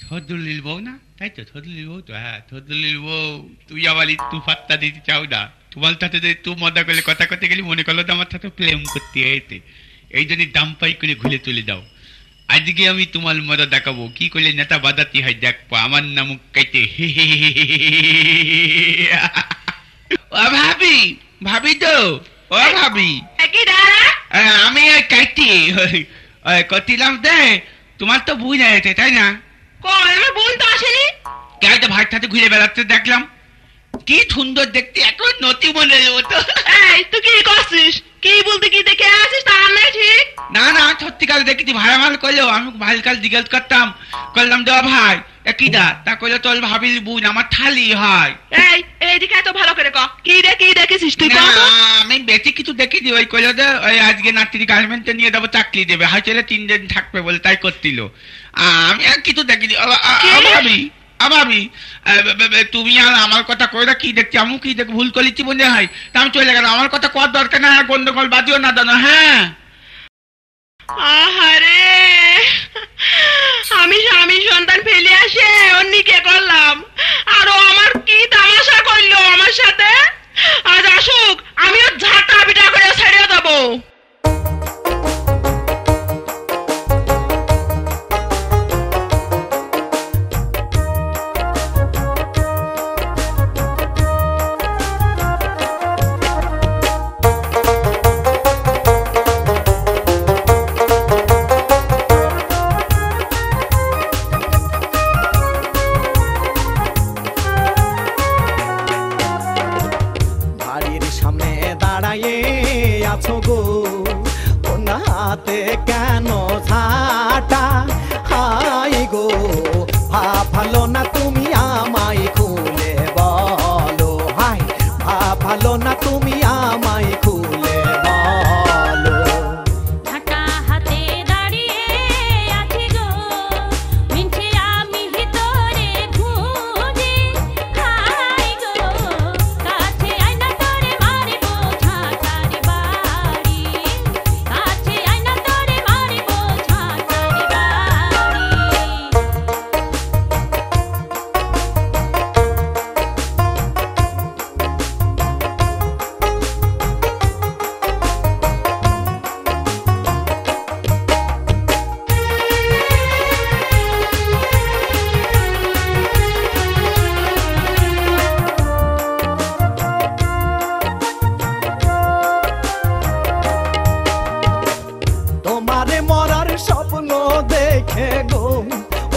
সদলিল বউ না, তাই তো? সদলিল বউ তো, হ্যাঁ সদলিল বউ। তুই আবার একটু পাত্তা দিতে চাও না? তোমার সাথে একটু মজা করলে কথা করতে গেলে মনে করলো তো আমার সাথে প্রেম করতে হয়েছে, এই জন্যই দাম পাই করে ঘুরে তুলে দাও। আজকে আমি তোমার মজা দেখাবো কি করলে নেতা বাজাতে হয়, দেখবো আমার নাম কাইতে। ও ভাবি, ভাবি তো, ও ভাবি আমি কাইতে করছিলাম দে। তোমার তো বুঝ আছে তাই না? বোন তো আসেনি, গাড়িতে ভাই সাথে ঘুরে বেড়াতে দেখলাম, কি সুন্দর দেখতে, এখন নতি মনে মতো। তুই কি করছিস? কি বলতে কি দেখে আসিস? তার নাই ঠিক না না, সত্যিকাল দেখেছি, ভাড়া মাল করলো। আমি ভাইকাল জিজ্ঞেস করলাম দেওয়া ভাই কিদা, তা করলো তোর ভাবির বোন, আমার থালি হয়। এইদিকে এত ভালো করে ক, কি দেখেছিস তুই? আমি বেশি কিছু দেখিনি, ওই করলো যে ওই আজকে নাতির গার্মেন্টে নিয়ে দেবো, চাকরি দেবে, হয় চলে 3 দিন থাকবে বলে তাই করছিল। আমি আর কিছু দেখিনি। ভাবি তুমি আর আমার কথা কইরা কি দেখছি, আমি কি দেখ ভুল করেছি মনে হয়, তা আমি চলে গেলাম। আমার কথা কর দরকার না, গন্ডগোল বাদিও না দাদা। হ্যাঁ আহারে, আমি স্বামী সন্তান ফেলে আসে অন্যকে করলাম, আরো আমার কি তামাশা করলো আমার সাথে। আজ আসুক, আমিও ঝাঁটা পিটা করে ছেড়ে দেবো। হাতে কেন ঝাঁটা, হাই গো ভালো না তুমি আমায় খুলে বলো, হাই ভালো না তুমি আমায় খুলে বলো। ঝাঁটা হাতে দাঁড়িয়ে আছি গো, মিনছে আমি ভিতরে খুঁজি, হাই গো কাছে আয়না তোরে মারিবো ঝাঁটার বাড়ি, কাছে আয়না তোরে মারিবো ঝাঁটার বাড়ি। তোমারে মরার স্বপ্ন দেখে গো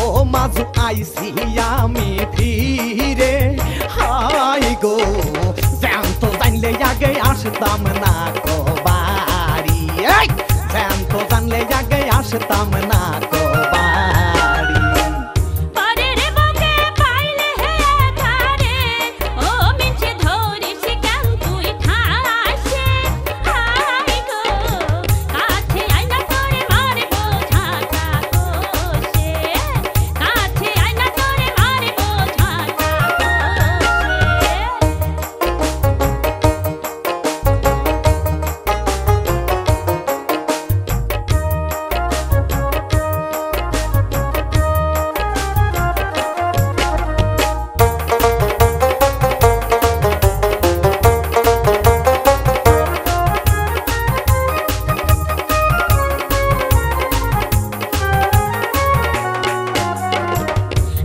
ও মাঝু আইসি আমি ফিরে, হাই গো জ্যান্ত জানলে আগে আসতাম না গো বাড়ি, জ্যান্ত জানলে আগে আসতাম না গো বাড়ি। পরের বুকে পাইলে হে ধারে, ও মিনছে ধরিস কেন তুই ঠাসে, হাই গো কাছে আয়না তোরে মারিবো ঝাঁটা কোষে, কাছে আয়না তোরে মারিবো ঝাঁটা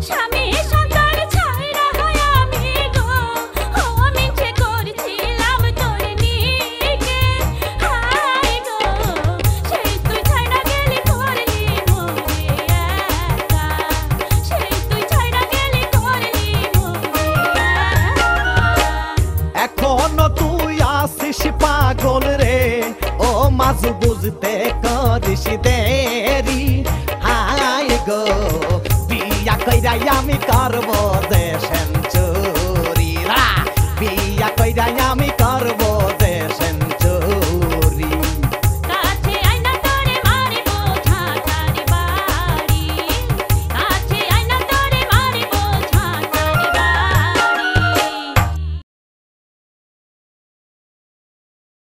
স্বামী সন্তান ছাইরা হয় আমি গো, ও মিনছে করছিলাম তোর নিকে, হাই গো সেই তুই ছাইরা গেলি করলি মোরে একা, সেই তুই ছাইরা গেলি করলি মোরে একা। এখনো তুই আসিস পাগল রে, ও মাঝু বুঝতে করিস দেরি, হাই গো বিয়া কইরা আমি করবো